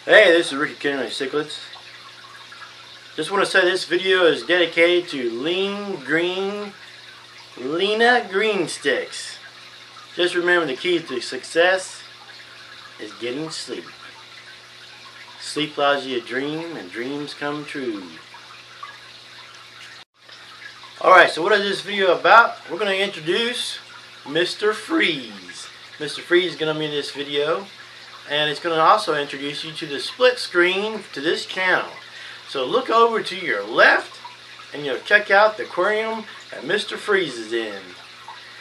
Hey, this is Ricky Peacock Cichlids. Just want to say this video is dedicated to Lena Green Sticks. Just remember the key to success is getting sleep. Sleep allows you to dream and dreams come true. Alright, so what is this video about? We're going to introduce Mr. Freeze. Mr. Freeze is going to be in this video. And it's going to also introduce you to the split screen to this channel. So look over to your left and you'll check out the aquarium that Mr. Freeze is in.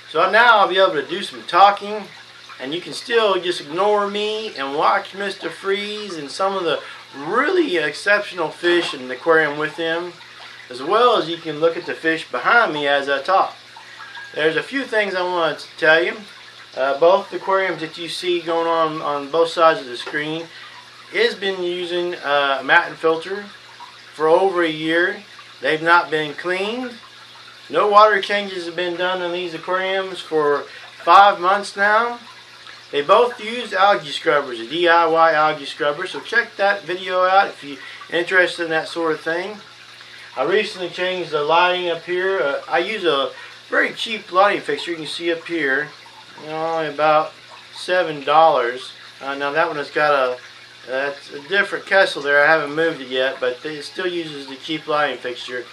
So now I'll be able to do some talking, and you can still just ignore me and watch Mr. Freeze and some of the really exceptional fish in the aquarium with him, as well as you can look at the fish behind me as I talk. There's a few things I want to tell you. Both the aquariums that you see going on both sides of the screen has been using a matte filter for over a year. They've not been cleaned. No water changes have been done in these aquariums for 5 months now. They both use algae scrubbers, a DIY algae scrubber, so check that video out if you're interested in that sort of thing. I recently changed the lighting up here. I use a very cheap lighting fixture you can see up here. Only about $7. Now that one has got a different Kessel there. I haven't moved it yet, but it still uses the cheap lighting fixture.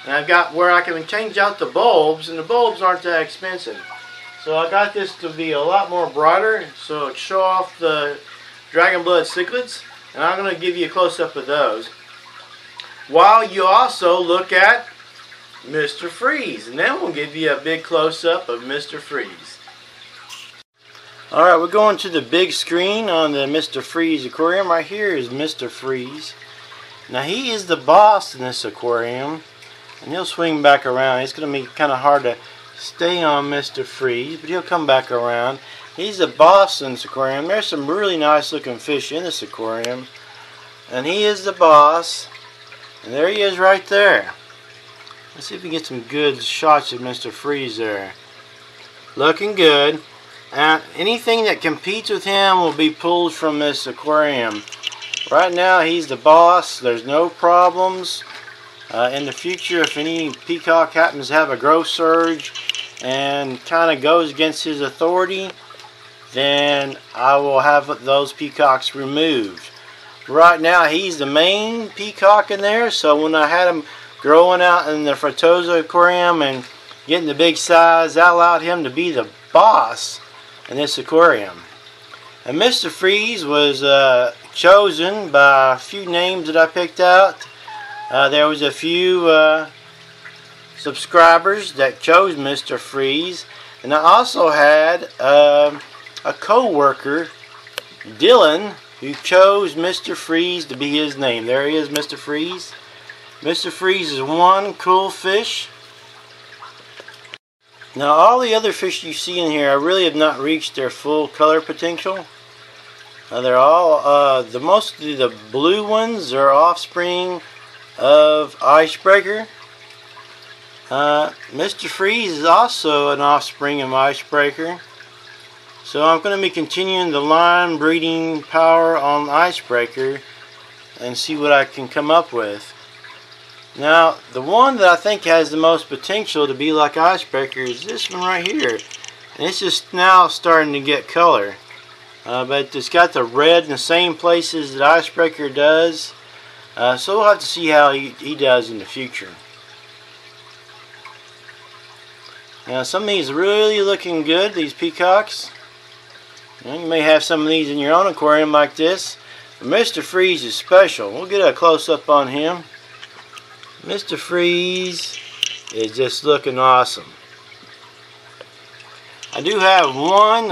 And I've got where I can change out the bulbs, and the bulbs aren't that expensive. So I got this to be a lot more brighter, so it show off the Dragon Blood cichlids, and I'm going to give you a close-up of those. While you also look at Mr. Freeze, and then we'll give you a big close-up of Mr. Freeze. Alright, we're going to the big screen on the Mr. Freeze aquarium. Right here is Mr. Freeze. Now he is the boss in this aquarium, and he'll swing back around. It's going to be kind of hard to stay on Mr. Freeze, but he'll come back around. He's the boss in this aquarium. There's some really nice looking fish in this aquarium, and he is the boss. And there he is right there. Let's see if we can get some good shots of Mr. Freeze there. Looking good. And anything that competes with him will be pulled from this aquarium. Right now he's the boss. There's no problems. In the future, if any peacock happens to have a growth surge and kind of goes against his authority, then I will have those peacocks removed. Right now he's the main peacock in there, so when I had him growing out in the Fratosa aquarium and getting the big size, that allowed him to be the boss in this aquarium. And Mr. Freeze was chosen by a few names that I picked out. There was a few subscribers that chose Mr. Freeze, and I also had a co-worker, Dylan, who chose Mr. Freeze to be his name. There he is, Mr. Freeze. Mr. Freeze is one cool fish. Now all the other fish you see in here, I really have not reached their full color potential. They're all, mostly the blue ones are offspring of IceBreaker. Mr. Freeze is also an offspring of IceBreaker. So I'm going to be continuing the line breeding power on IceBreaker and see what I can come up with. Now, the one that I think has the most potential to be like IceBreaker is this one right here. And it's just now starting to get color. But it's got the red in the same places that IceBreaker does. So we'll have to see how he does in the future. Now, some of these are really looking good, these peacocks. You may have some of these in your own aquarium like this. But Mr. Freeze is special. We'll get a close-up on him. Mr. Freeze is just looking awesome. I do have one,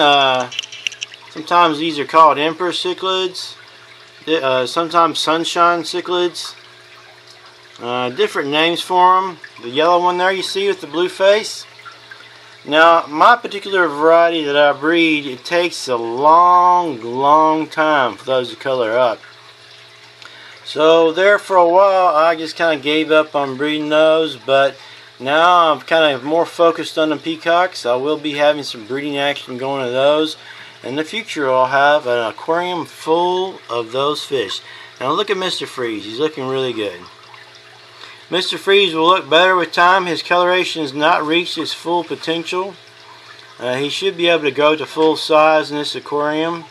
sometimes these are called Emperor cichlids, sometimes Sunshine cichlids, different names for them. The yellow one there you see with the blue face. Now my particular variety that I breed, it takes a long time for those to color up. So there for a while I just kind of gave up on breeding those, but now I'm kind of more focused on the peacocks. I will be having some breeding action going to those, In the future, I'll have an aquarium full of those fish. Now look at Mr. Freeze. He's looking really good. Mr. Freeze will look better with time. His coloration has not reached its full potential. He should be able to go to full size in this aquarium.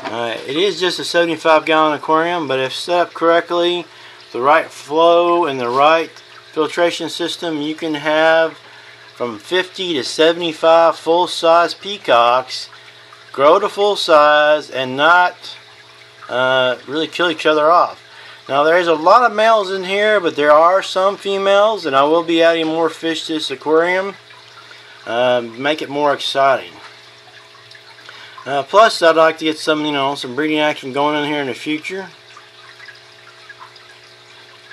It is just a 75-gallon aquarium, but if set up correctly, the right flow and the right filtration system, you can have from 50 to 75 full-size peacocks grow to full size and not really kill each other off. Now there is a lot of males in here, but there are some females, and I will be adding more fish to this aquarium. Make it more exciting. Plus, I'd like to get some, some breeding action going in here in the future.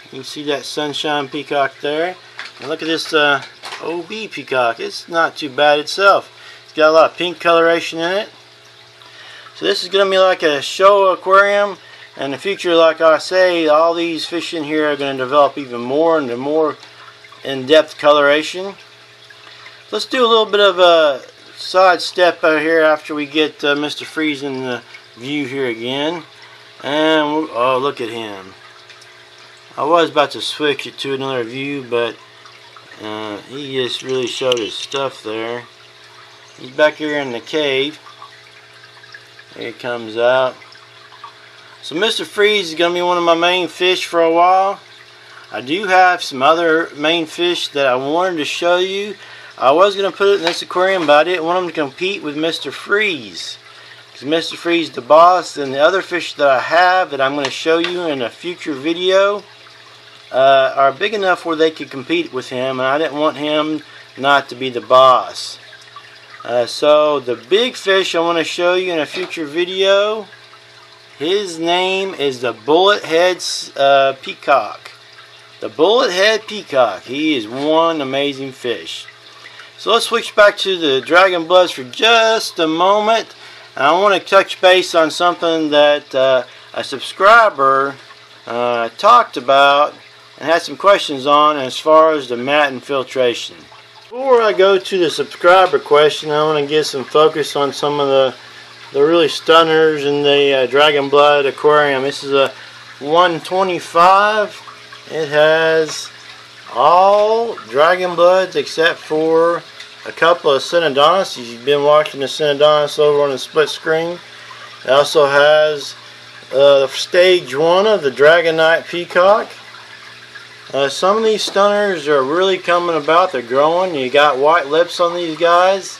You can see that sunshine peacock there. And look at this OB peacock. It's not too bad itself. It's got a lot of pink coloration in it. So this is going to be like a show aquarium. In the future, like I say, all these fish in here are going to develop even more and more in-depth coloration. Let's do a little bit of a side step out here after we get Mr. Freeze in the view here again. And oh, look at him. I was about to switch it to another view, but he just really showed his stuff there. He's back here in the cave. Here he comes out. So Mr. Freeze is going to be one of my main fish for a while. I do have some other main fish that I wanted to show you. I was going to put it in this aquarium, but I didn't want them to compete with Mr. Freeze. Because Mr. Freeze is the boss, and the other fish that I have that I'm going to show you in a future video are big enough where they could compete with him, and I didn't want him not to be the boss. So the big fish I want to show you in a future video, his name is the bullet-head peacock. The bullet-head peacock. He is one amazing fish. So let's switch back to the dragon bloods for just a moment. And I want to touch base on something that a subscriber talked about and had some questions on as far as the mat infiltration. Before I go to the subscriber question, I want to get some focus on some of the really stunners in the dragon blood aquarium. This is a 125. It has all dragon bloods except for a couple of Synodontis. You've been watching the Synodontis over on the split screen. It also has stage 1 of the Dragonite Peacock. Some of these stunners are really coming about. They're growing. You got white lips on these guys.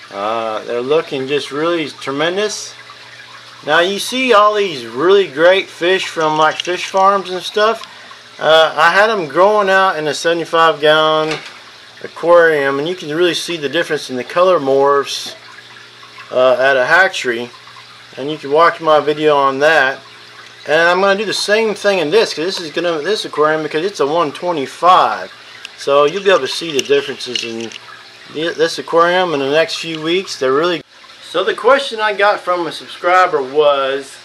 They're looking just really tremendous. Now you see all these really great fish from like fish farms and stuff. I had them growing out in a 75-gallon aquarium, and you can really see the difference in the color morphs at a hatchery, and you can watch my video on that. And I'm going to do the same thing in this, because this aquarium, because it's a 125, so you'll be able to see the differences in this aquarium in the next few weeks. They're really. So the question I got from a subscriber was,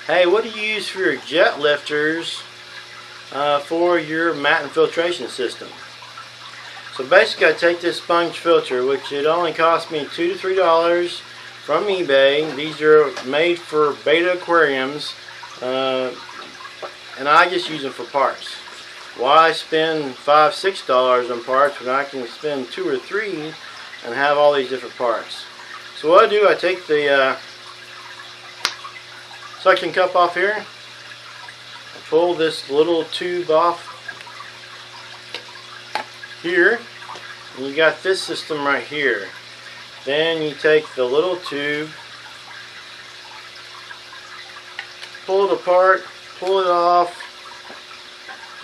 hey, what do you use for your jet lifters for your mat infiltration system? So basically I take this sponge filter, which it only cost me $2 to $3 from eBay. These are made for beta aquariums, and I just use them for parts. Why spend $5 to $6 on parts when I can spend $2 or $3 and have all these different parts? So what I do, I take the suction cup off here, I pull this little tube off here, and you got this system right here. Then you take the little tube, pull it apart, pull it off.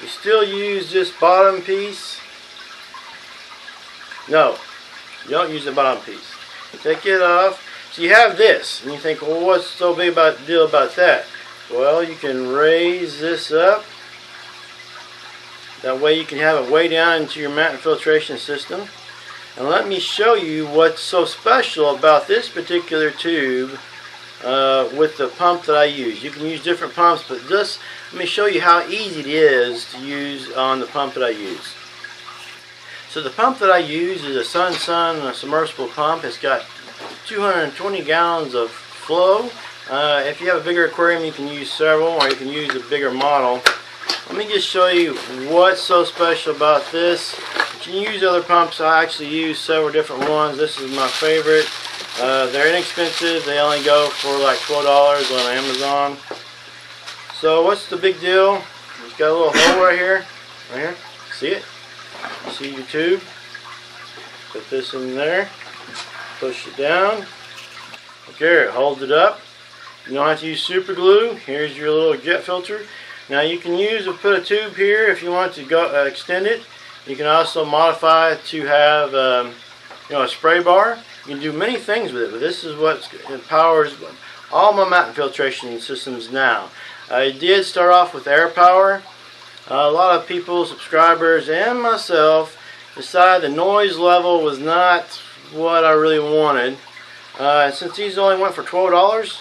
You still use this bottom piece. No, you don't use the bottom piece. Take it off. So you have this, and you think, well, what's so big about the deal about that? Well, you can raise this up. That way you can have it way down into your mat infiltration system. And let me show you what's so special about this particular tube with the pump that I use. You can use different pumps, but just let me show you how easy it is to use on the pump that I use. So the pump that I use is a Sun submersible pump. It's got 220 gallons of flow. If you have a bigger aquarium, you can use several, or you can use a bigger model. Let me just show you what's so special about this. You can use other pumps. I actually use several different ones. This is my favorite. They're inexpensive. They only go for like $12 on Amazon. So what's the big deal? It's got a little hole right here. See it? You see your tube? Put this in there. Push it down. Okay, it holds it up. You don't have to use super glue. Here's your little jet filter. Now you can put a tube here if you want to go extend it. You can also modify it to have a spray bar. You can do many things with it, but this is what empowers all my mountain filtration systems now. I did start off with air power. A lot of people, subscribers, and myself decided the noise level was not what I really wanted. Since these only went for $12,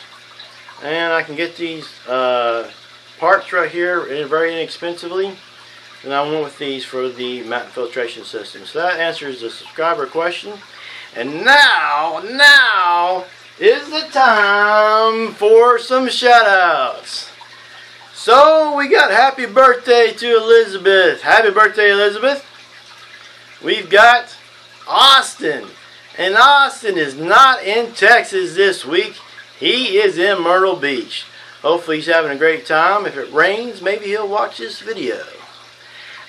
and I can get these parts right here very inexpensively, and I went with these for the mountain filtration system. So that answers the subscriber question. And now is the time for some shout outs. So we got happy birthday to Elizabeth. Happy birthday, Elizabeth. We've got Austin. And Austin is not in Texas this week. He is in Myrtle Beach. Hopefully he's having a great time. If it rains, maybe he'll watch this video.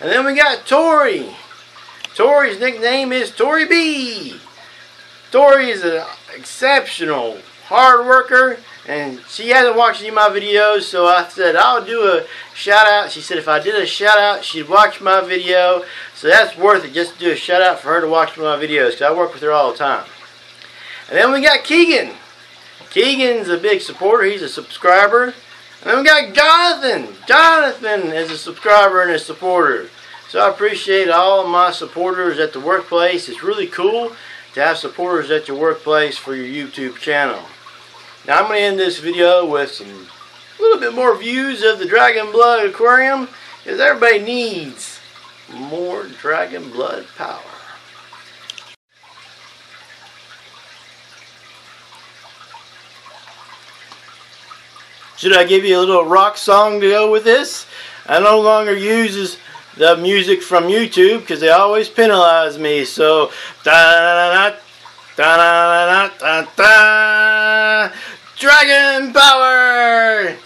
And then we got Tori. Tori's nickname is Tori B. Tori is an exceptional hard worker, and she hasn't watched any of my videos, so I said I'll do a shout out. She said if I did a shout out, she'd watch my video, so that's worth it just to do a shout out for her to watch my videos, because I work with her all the time. And then we got Keegan. Keegan's a big supporter. He's a subscriber. And then we got Jonathan. Jonathan is a subscriber and a supporter. So I appreciate all of my supporters at the workplace. It's really cool to have supporters at your workplace for your YouTube channel. Now I'm going to end this video with a little bit more views of the Dragon Blood Aquarium, because everybody needs more Dragon Blood power. Should I give you a little rock song to go with this? I no longer use the music from YouTube because they always penalize me. So, da-da-da-da, da-da-da-da-da, Dragon Power!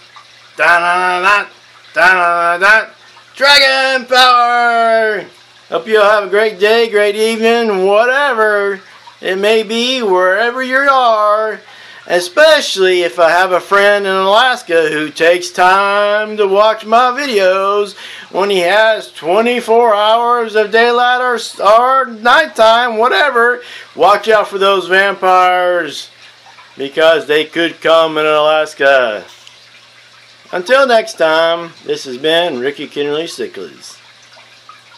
Da-da-da-da, da-da-da-da, Dragon Power! Hope you all have a great day, great evening, whatever it may be, wherever you are. Especially if I have a friend in Alaska who takes time to watch my videos when he has 24 hours of daylight or nighttime, whatever. Watch out for those vampires, because they could come in Alaska. Until next time, this has been Peacock Cichlid.